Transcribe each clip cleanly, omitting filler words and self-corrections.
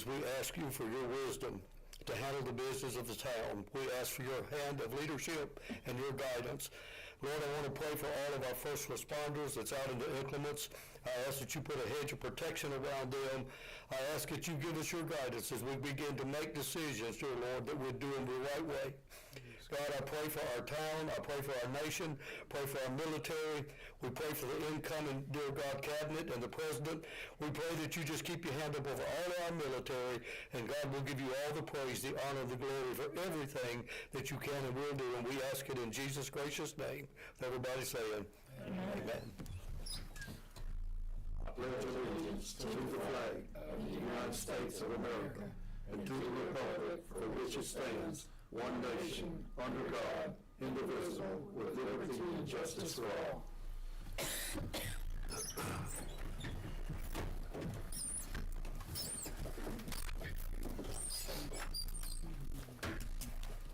Jesus, we ask you for your wisdom to handle the business of the town. We ask for your hand of leadership and your guidance. Lord, I want to pray for all of our first responders that's out in the inclements. I ask that you put a hedge of protection around them. I ask that you give us your guidance as we begin to make decisions, dear Lord, that we're doing the right way. God, I pray for our town. I pray for our nation. Pray for our military. We pray for the incoming, dear God, cabinet and the president. We pray that you just keep your hand up over all of our military, and God will give you all the praise, the honor, the glory for everything that you can and will do. And we ask it in Jesus' gracious name. Everybody saying, Amen. Amen. I pledge allegiance to the flag of the United States of America and to the republic for which it stands, one nation, under God, indivisible, with liberty and justice for all.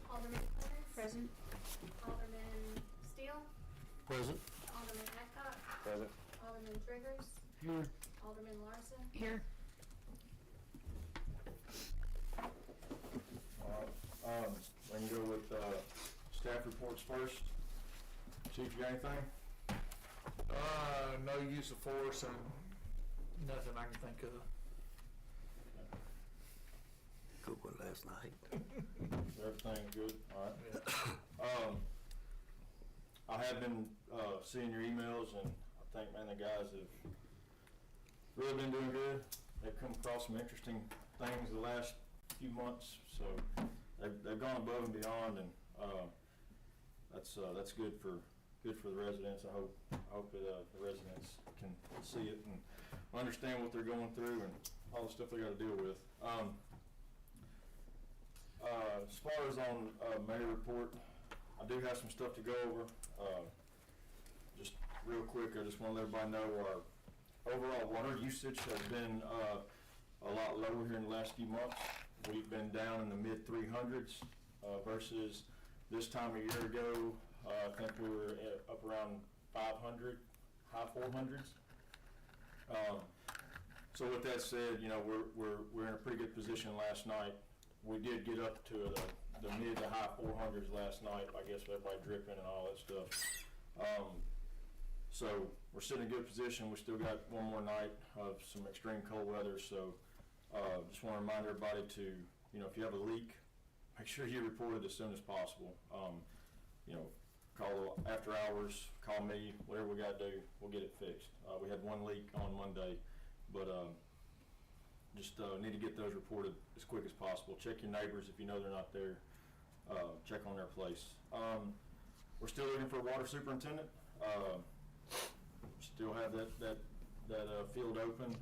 Alderman Clemens. Present. Alderman Steele. Present. Alderman Adcock. Present. Alderman Triggers. Here. Alderman Larson. Here. We can go with staff reports first. Chief, you got anything? No use of force and nothing I can think of. Good one last night. Everything good? All right. I have been seeing your emails, and I think, man, the guys have really been doing good. They've come across some interesting things the last few months, so they've gone above and beyond, and that's good for the residents. I hope that the residents can see it and understand what they're going through and all the stuff they got to deal with. As far as on mayor report, I do have some stuff to go over. Just real quick, I just want to let everybody know our overall water usage has been a lot lower here in the last few months. We've been down in the mid 300s versus this time a year ago. I think we were up around 500, high 400s. So with that said, you know, we're in a pretty good position last night. We did get up to the mid to high 400s last night, I guess, with everybody dripping and all that stuff. So we're sitting in a good position. We still got one more night of some extreme cold weather, so just want to remind everybody to, you know, if you have a leak, make sure you report it as soon as possible. You know, call after hours, call me, whatever we got to do, we'll get it fixed. We had one leak on Monday, but just need to get those reported as quick as possible. Check your neighbors if you know they're not there. Check on their place. We're still looking for a water superintendent. Still have that field open.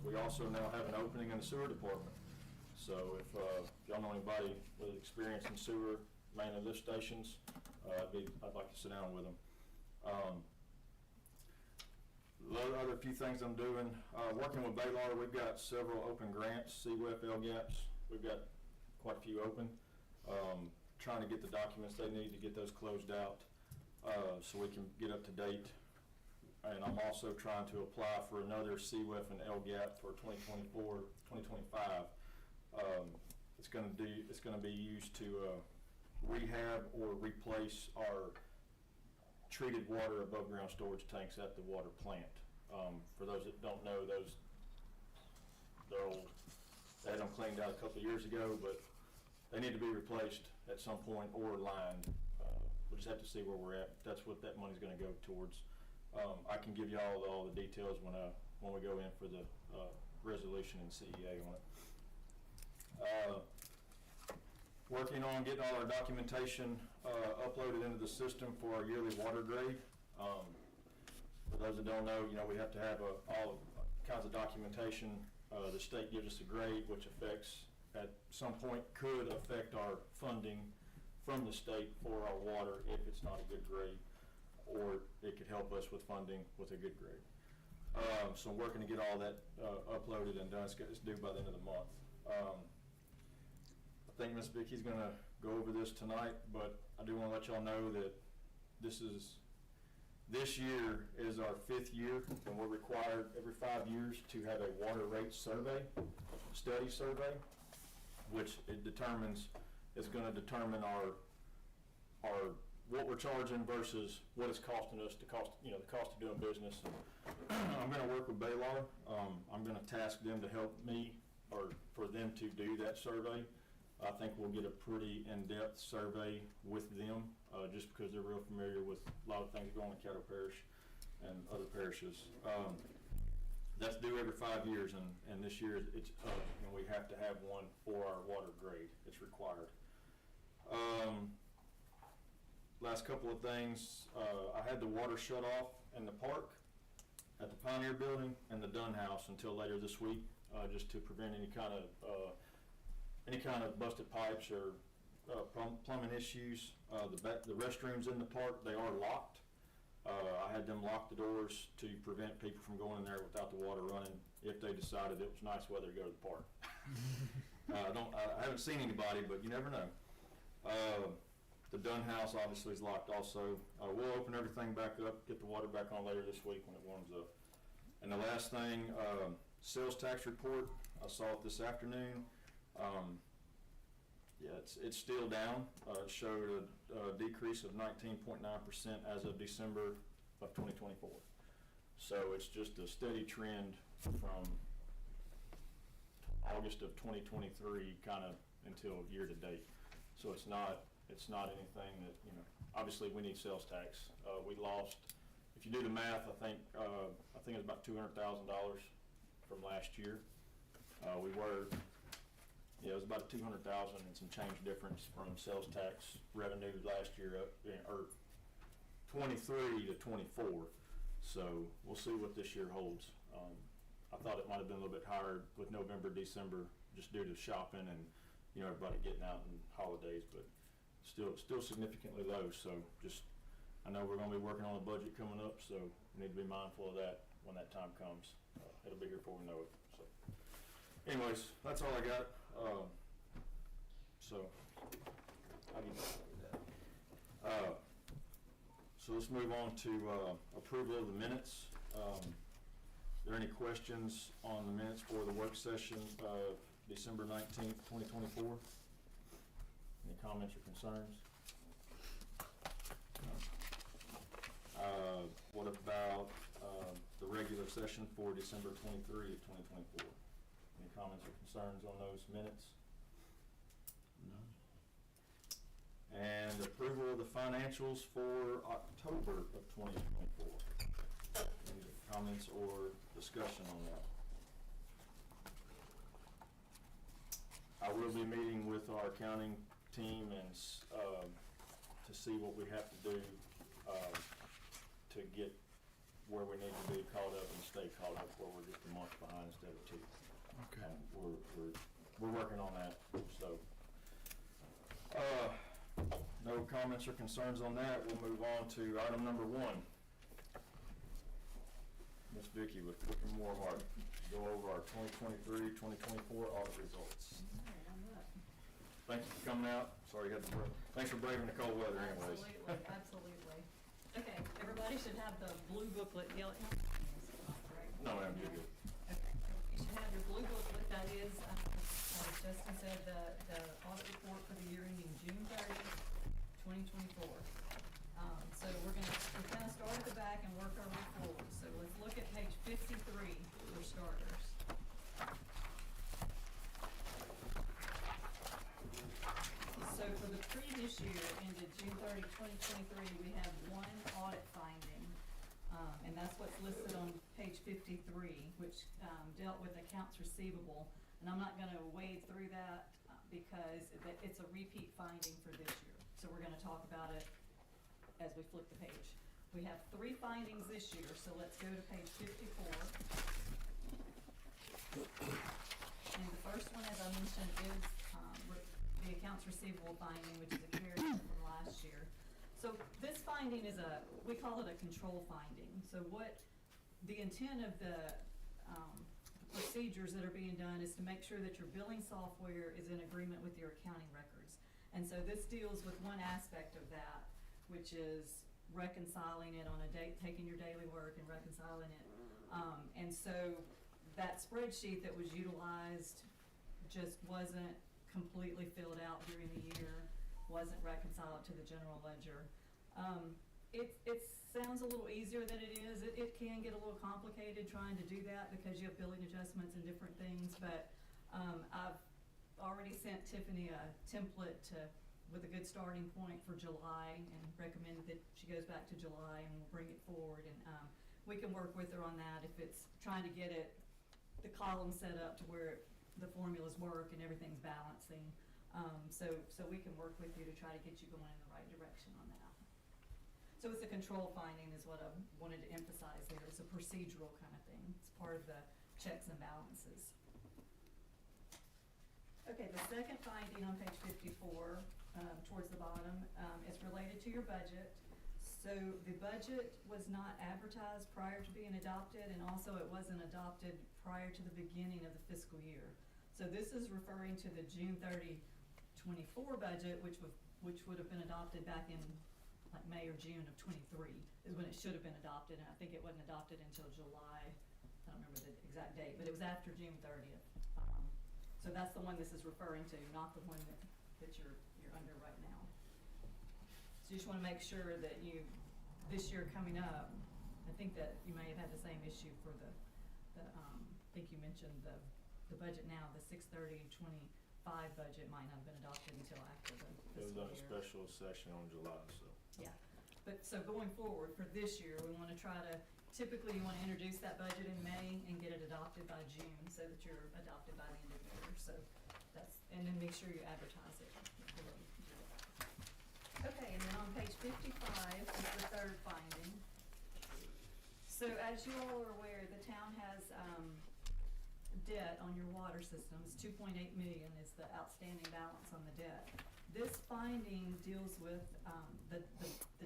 We also now have an opening in the sewer department. So if y'all know anybody with experience in sewer, mainly lift stations, I'd like to sit down with them. Other few things I'm doing, working with Baylor, we've got several open grants, CWEF, LGAPs. We've got quite a few open. Trying to get the documents they need to get those closed out so we can get up to date. And I'm also trying to apply for another CWEF and LGAP for 2024, 2025. It's going to be used to rehab or replace our treated water above ground storage tanks at the water plant. For those that don't know, they're old. They had them cleaned out a couple of years ago, but they need to be replaced at some point or lined. We'll just have to see where we're at. That's what that money's going to go towards. I can give you all the details when we go in for the resolution and CEA on it. Working on getting all our documentation uploaded into the system for our yearly water grade. For those that don't know, you know, we have to have all kinds of documentation. The state gives us a grade, which affects, at some point, could affect our funding from the state for our water if it's not a good grade, or it could help us with funding with a good grade. So I'm working to get all that uploaded and done. It's due by the end of the month. I think Ms. Vicky's going to go over this tonight, but I do want to let y'all know that this is This year is our 5th year, and we're required every 5 years to have a water rate survey, study survey, which it determines, is gonna determine our, what we're charging versus what it's costing us to cost, the cost of doing business. I'm gonna work with Baylor. I'm gonna task them to help me, or for them to do that survey. I think we'll get a pretty in-depth survey with them, just because they're real familiar with a lot of things going on in Caddo Parish and other parishes. That's due every 5 years, and this year it's, and we have to have one for our water grade. It's required. Last couple of things, I had the water shut off in the park, at the Pioneer Building, and the Dunn House until later this week, just to prevent any kind of busted pipes or plumbing issues. The restrooms in the park, they are locked. I had them lock the doors to prevent people from going in there without the water running if they decided it was nice weather to go to the park. I haven't seen anybody, but you never know. The Dunn House obviously is locked also. We'll open everything back up, get the water back on later this week when it warms up. And the last thing, sales tax report, I saw it this afternoon. Yeah, it's still down. It showed a decrease of 19.9% as of December of 2024. So it's just a steady trend from August of 2023 kind of until year to date. So it's not anything that, obviously we need sales tax. We lost, if you do the math, I think it was about $200,000 from last year. It was about 200,000 and some change difference from sales tax revenue last year or 23 to 24. So we'll see what this year holds. I thought it might have been a little bit higher with November, December, just due to shopping and, everybody getting out and holidays, but still significantly low. So I know we're gonna be working on a budget coming up, so we need to be mindful of that when that time comes. It'll be here before we know it. So anyways, that's all I got. So I'll give you that. So let's move on to approval of the minutes. Are there any questions on the minutes for the work session of December 19th, 2024? Any comments or concerns? No. What about the regular session for December 23 of 2024? Any comments or concerns on those minutes? No. And approval of the financials for October of 2024. Any comments or discussion on that? I will be meeting with our accounting team and to see what we have to do to get where we need to be caught up and stay caught up, where we're just a month behind instead of 2. Okay. We're working on that, so. No comments or concerns on that. We'll move on to item number 1. Ms. Vicki with Cook and More Heart, go over our 2023-2024 audit results. Thank you for coming out. Sorry you had to break. Thanks for braving the cold weather anyways. Absolutely. Okay, everybody should have the blue booklet. Right? No, ma'am, you're good. Okay, you should have your blue booklet. That is, as Justin said, the audit report for the year ending June 30th, 2024. So we're gonna start at the back and work our way forward. So let's look at page 53 for starters. So for the previous year ended June 30, 2023, we have one audit finding, and that's what's listed on page 53, which dealt with accounts receivable. And I'm not gonna wade through that because it's a repeat finding for this year. So we're gonna talk about it as we flip the page. We have 3 findings this year, so let's go to page 54. And the first one, as I mentioned, is the accounts receivable finding, which is a carryover from last year. So this finding is we call it a control finding. So what the intent of the procedures that are being done is to make sure that your billing software is in agreement with your accounting records. And so this deals with one aspect of that, which is reconciling it on a date, taking your daily work and reconciling it. And so that spreadsheet that was utilized just wasn't completely filled out during the year, wasn't reconciled to the general ledger. It sounds a little easier than it is. It can get a little complicated trying to do that because you have billing adjustments and different things, but I've already sent Tiffany a template with a good starting point for July and recommended that she goes back to July and we'll bring it forward, and we can work with her on that if it's trying to get the column set up to where the formulas work and everything's balancing. So we can work with you to try to get you going in the right direction on that. So it's a control finding is what I wanted to emphasize there. It's a procedural kind of thing. It's part of the checks and balances. Okay, the second finding on page 54, towards the bottom, is related to your budget. So the budget was not advertised prior to being adopted, and also it wasn't adopted prior to the beginning of the fiscal year. So this is referring to the June 30, 24 budget, which would have been adopted back in like May or June of 23 is when it should have been adopted, and I think it wasn't adopted until July. I don't remember the exact date, but it was after June 30th. So that's the one this is referring to, not the one that you're under right now. So you just want to make sure that this year coming up, I think that you may have had the same issue for I think you mentioned the budget now, the 6/30/25 budget might not have been adopted until after the It was fiscal on a year. special session on July, so. Yeah, but so going forward for this year, we want to try to, typically you want to introduce that budget in May and get it adopted by June so that you're adopted by the end of the year. So and then make sure you advertise it before you do that. Okay, and then on page 55 is the third finding. So as you all are aware, the town has debt on your water systems. 2.8 million is the outstanding balance on the debt. This finding deals with the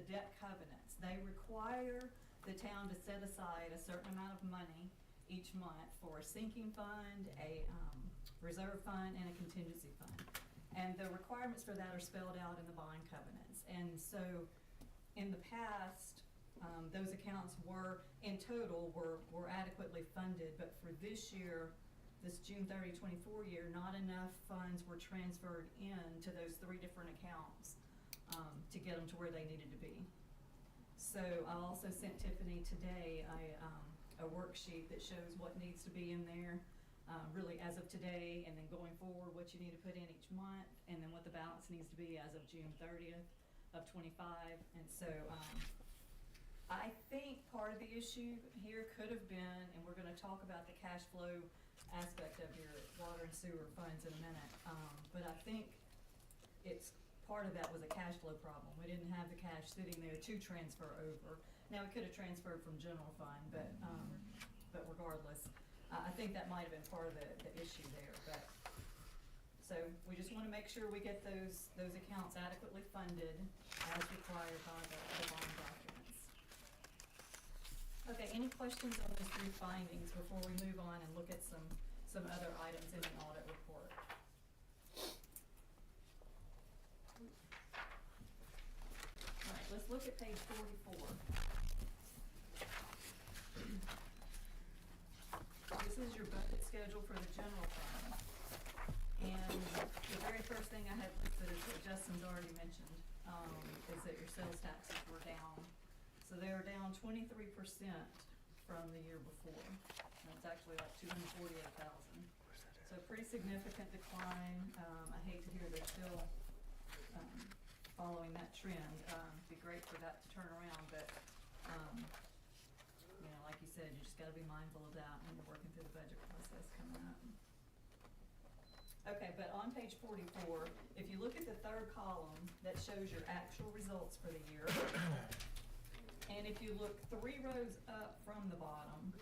debt covenants. They require the town to set aside a certain amount of money each month for a sinking fund, a reserve fund, and a contingency fund. And the requirements for that are spelled out in the bond covenants. And so in the past, those accounts were adequately funded, but for this year, this June 30, 24 year, not enough funds were transferred into those three different accounts to get them to where they needed to be. So I also sent Tiffany today a worksheet that shows what needs to be in there, really as of today, and then going forward, what you need to put in each month, and then what the balance needs to be as of June 30th of 25. And so I think part of the issue here could have been, and we're gonna talk about the cash flow aspect of your water and sewer funds in a minute, but I think part of that was a cash flow problem. We didn't have the cash sitting there to transfer over. Now, we could have transferred from general fund, but regardless, I think that might have been part of the issue there. But so we just want to make sure we get those accounts adequately funded as required by the bond documents. Okay, any questions on those three findings before we move on and look at some other items in the audit report? All right, let's look at page 44. This is your budget schedule for the general fund. And the very first thing I had listed is what Justin's already mentioned, is that your sales taxes were down. So they were down 23% from the year before. And it's actually like 248,000. So a pretty significant decline. I hate to hear they're still following that trend. It'd be great for that to turn around, but you know, like you said, you just gotta be mindful of that when you're working through the budget process coming up. Okay, but on page 44, if you look at the third column that shows your actual results for the year, and if you look 3 rows up from the bottom,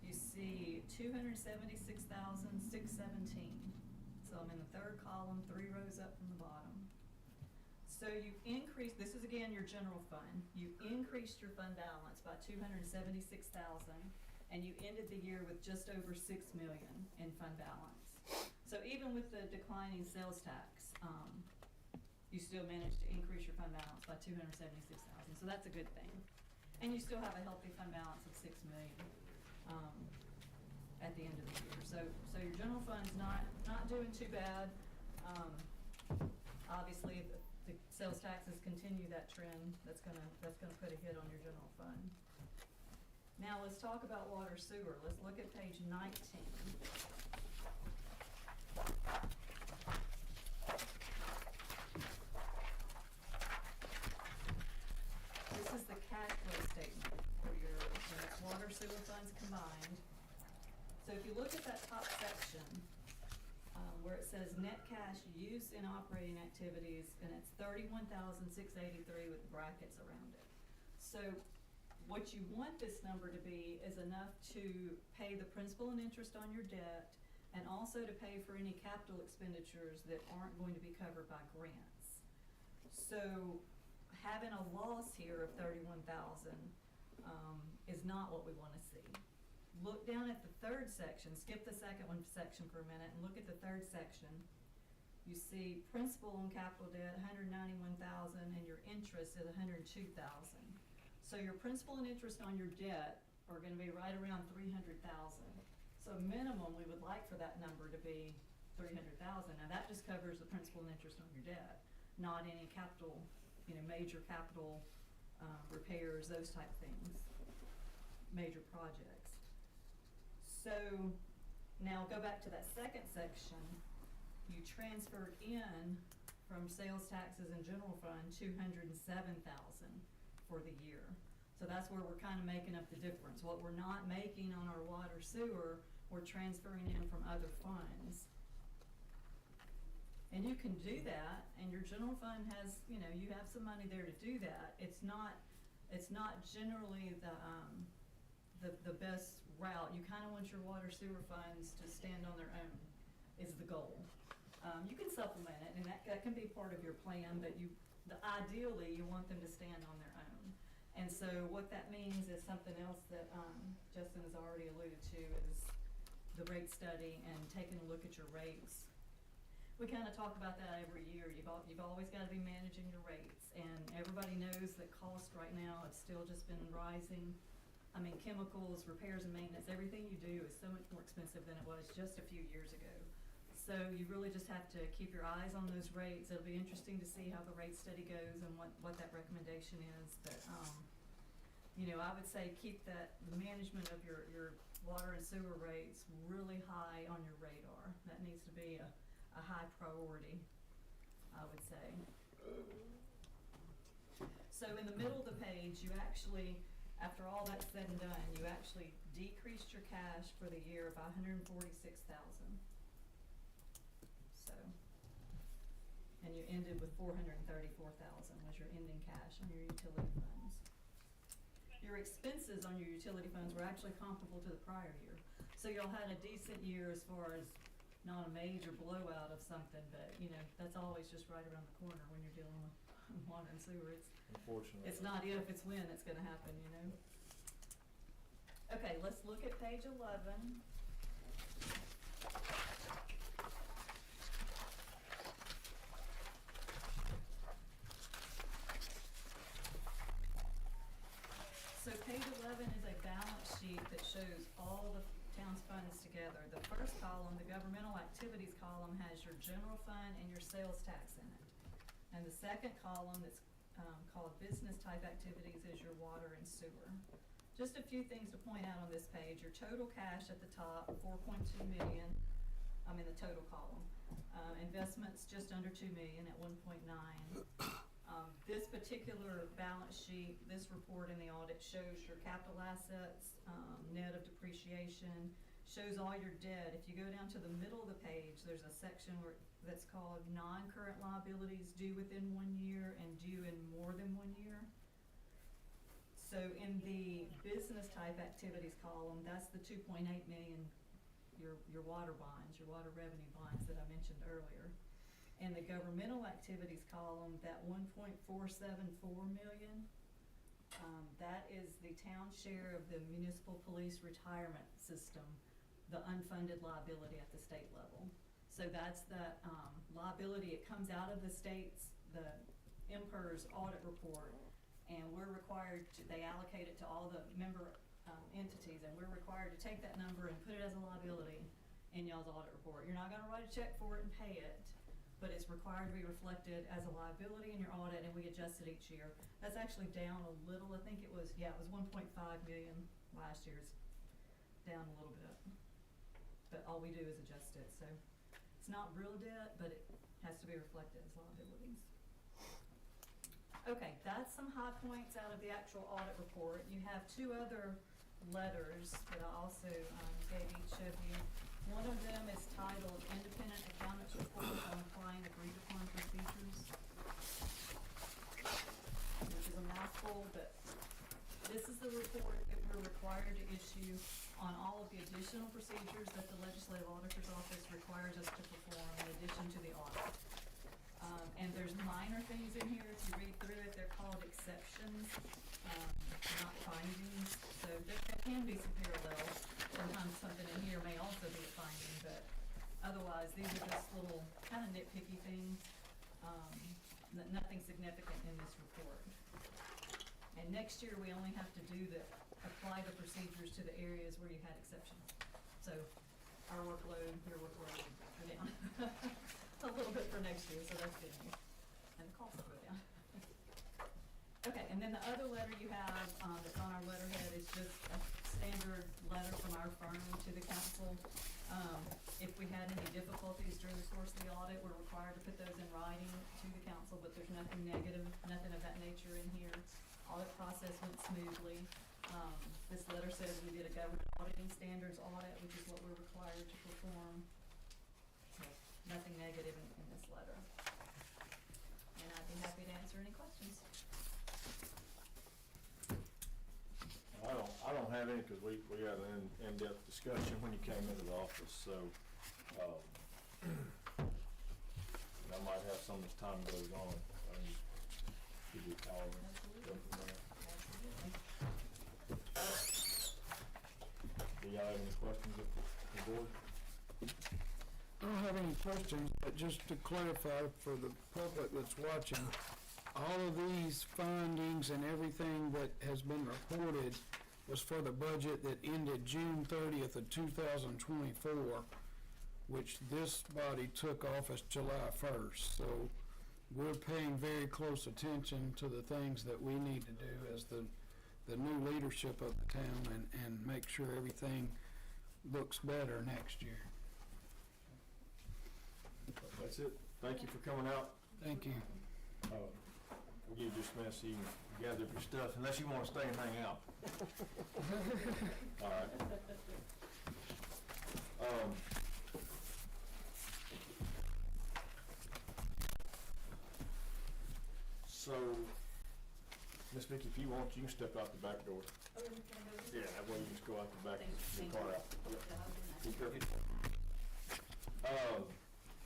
you see 276,617. So I'm in the third column, 3 rows up from the bottom. So you increased, this is again your general fund, you increased your fund balance by 276,000, and you ended the year with just over 6 million in fund balance. So even with the declining sales tax, you still managed to increase your fund balance by $276,000, so that's a good thing. And you still have a healthy fund balance of $6 million, at the end of the year. So your general fund's not doing too bad. Obviously, if the sales taxes continue that trend, that's gonna put a hit on your general fund. Now, let's talk about water sewer. Let's look at page 19. This is the cash flow statement for your water sewer funds combined. So if you look at that top section, where it says net cash used in operating activities, and it's $31,683 with brackets around it. So what you want this number to be is enough to pay the principal and interest on your debt, and also to pay for any capital expenditures that aren't going to be covered by grants. So having a loss here of $31,000 is not what we want to see. Look down at the third section, skip the second one section for a minute, and look at the third section. You see principal on capital debt, $191,000, and your interest is $102,000. So your principal and interest on your debt are gonna be right around $300,000. So minimum, we would like for that number to be $300,000. Now that just covers the principal and interest on your debt, not any capital, major capital repairs, those type things, major projects. So now go back to that second section. You transferred in from sales taxes and general fund $207,000 for the year. So that's where we're kind of making up the difference. What we're not making on our water sewer, we're transferring in from other funds. And you can do that, and your general fund has, you have some money there to do that. It's not generally the best route. You kind of want your water sewer funds to stand on their own, is the goal. You can supplement it, and that can be part of your plan, but ideally you want them to stand on their own. And so what that means is something else that Justin has already alluded to, is the rate study and taking a look at your rates. We kind of talk about that every year. You've always got to be managing your rates, and everybody knows that cost right now, it's still just been rising. I mean, chemicals, repairs and maintenance, everything you do is so much more expensive than it was just a few years ago. So you really just have to keep your eyes on those rates. It'll be interesting to see how the rate study goes and what that recommendation is. But, I would say keep the management of your water and sewer rates really high on your radar. That needs to be a high priority, I would say. So in the middle of the page, you actually, after all that's said and done, you actually decreased your cash for the year by $146,000. So, and you ended with $434,000 was your ending cash on your utility funds. Your expenses on your utility funds were actually comparable to the prior year. So y'all had a decent year as far as not a major blowout of something, but that's always just right around the corner when you're dealing with water and sewer. Unfortunately. It's not if, it's when it's gonna happen, Okay, let's look at page 11. So page 11 is a balance sheet that shows all the town's funds together. The first column, the governmental activities column, has your general fund and your sales tax in it. And the second column, that's called business type activities, is your water and sewer. Just a few things to point out on this page. Your total cash at the top, $4.2 million, I'm in the total column. Investments just under $2 million at 1.9. This particular balance sheet, this report in the audit shows your capital assets, net of depreciation, shows all your debt. If you go down to the middle of the page, there's a section that's called non-current liabilities due within 1 year and due in more than 1 year. So in the business type activities column, that's the $2.8 million, your water bonds, your water revenue bonds that I mentioned earlier. In the governmental activities column, that $1.474 million, that is the town share of the municipal police retirement system, the unfunded liability at the state level. So that's the liability, it comes out of the state's the MPERS audit report, and we're required to, they allocate it to all the member entities, and we're required to take that number and put it as a liability in y'all's audit report. You're not gonna write a check for it and pay it, but it's required to be reflected as a liability in your audit, and we adjust it each year. That's actually down a little. I think it was 1.5 million last year. It's down a little bit. But all we do is adjust it, so it's not real debt, but it has to be reflected as liabilities. Okay, that's some high points out of the actual audit report. You have two other letters that I also gave each of you. One of them is titled Independent Accountants Report on Applying Agreed Upon Procedures, which is a mouthful, but this is the report that we're required to issue on all of the additional procedures that the Legislative Auditor's Office requires us to perform in addition to the audit. And there's minor things in here, if you read through it, they're called exceptions, not findings. So there can be some parallels. Sometimes something in here may also be a finding, but otherwise, these are just little kind of nitpicky things, nothing significant in this report. And next year, we only have to apply the procedures to the areas where you had exceptions. So our workload, your workload go down a little bit for next year, so that's good news. And the costs will go down. Okay, and then the other letter you have that's on our letterhead is just a standard letter from our firm to the council. If we had any difficulties during the course of the audit, we're required to put those in writing to the council, but there's nothing negative, nothing of that nature in here. Audit process went smoothly. This letter says we did a government auditing standards audit, which is what we're required to perform. So nothing negative in this letter. And I'd be happy to answer any questions. I don't have any, because we had an in-depth discussion when you came into the office, so, I might have some as time goes on. Give you a call and go from there. Do y'all have any questions of the board? I don't have any questions, but just to clarify for the public that's watching, all of these findings and everything that has been reported was for the budget that ended June 30th of 2024, which this body took office July 1st. So we're paying very close attention to the things that we need to do as the new leadership of the town and make sure everything looks better next year. That's it. Thank you for coming out. Thank you. We'll give you just a minute so you can gather up your stuff, unless you want to stay and hang out. All right. So, Miss Vicki, if you want, you can step out the back door. Oh, we can go. Yeah, that way you just go out the back, Thank your you. car out. Yep. Yeah, I'll do that. Be careful.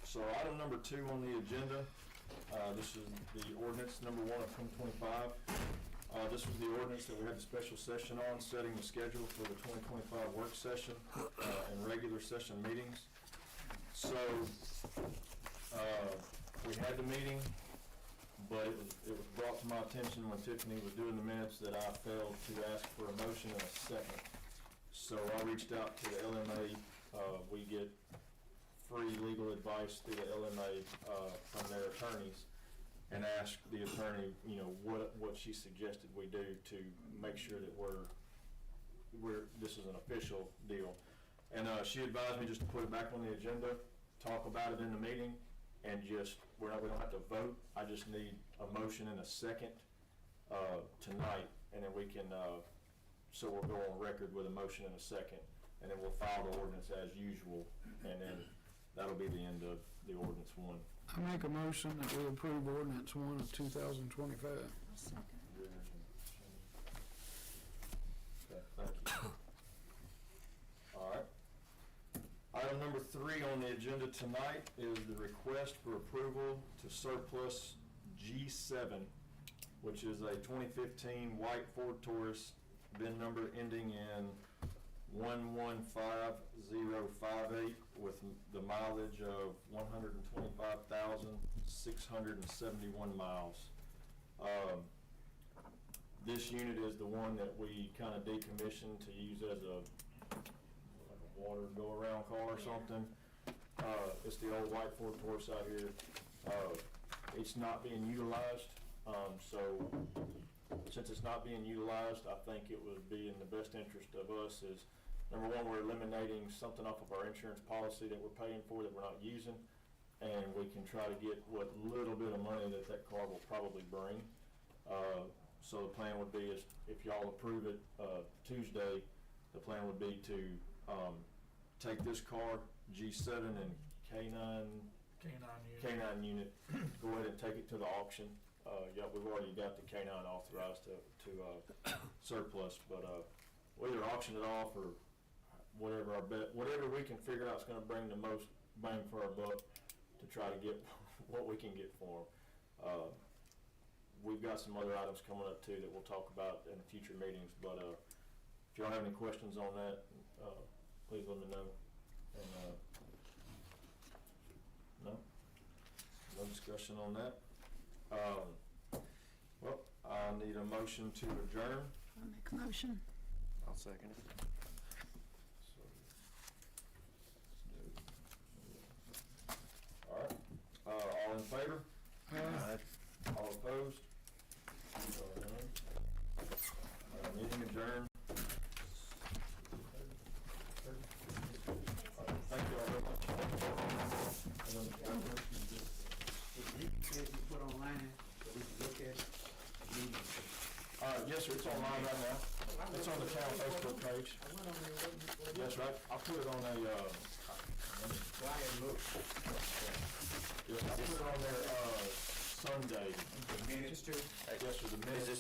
So item number 2 on the agenda, this is the ordinance number 1 of 2025. This was the ordinance that we had the special session on, setting the schedule for the 2025 work session and regular session meetings. So we had the meeting, but it was brought to my attention when Tiffany was doing the minutes that I failed to ask for a motion and a second. So I reached out to the LMA. We get free legal advice through the LMA from their attorneys, and asked the attorney, what she suggested we do to make sure that this is an official deal. And she advised me just to put it back on the agenda, talk about it in the meeting, and we don't have to vote. I just need a motion and a second tonight, and then we can, so we'll go on record with a motion and a second, and then we'll file the ordinance as usual, and then that'll be the end of the ordinance 1. I make a motion that we approve ordinance 1 of 2025. Okay, thank you. All right. Item number 3 on the agenda tonight is the request for approval to surplus G7, which is a 2015 white Ford Taurus, VIN number ending in 115,058 with the mileage of 125,671 miles. This unit is the one that we kind of decommissioned to use as a water go-around car or something. It's the old white Ford Taurus out here. It's not being utilized, so since it's not being utilized, I think it would be in the best interest of us is, number one, we're eliminating something off of our insurance policy that we're paying for that we're not using, and we can try to get what little bit of money that that car will probably bring. So the plan would be is, if y'all approve it Tuesday, the plan would be to take this car, G7 and K9 unit, go ahead and take it to the auction. Yeah, we've already got the K9 authorized to surplus, but we'll either auction it off or whatever whatever we can figure out is going to bring the most bang for our buck to try to get what we can get for them. We've got some other items coming up too that we'll talk about in future meetings, but if y'all have any questions on that, please let me know. And no discussion on that. Well, I need a motion to adjourn. I make a motion. I'll second it. All right, all in favor? All opposed? Meeting adjourned. Thank you all very much. Put online so we can look at it. Yes, sir, it's online right now. It's on the town Facebook page. I went on there, wasn't Yes, right. I'll put it on a, Why it looked, yes, I'll put it on there, Sunday. the minutes too. Yes, sir, the minutes.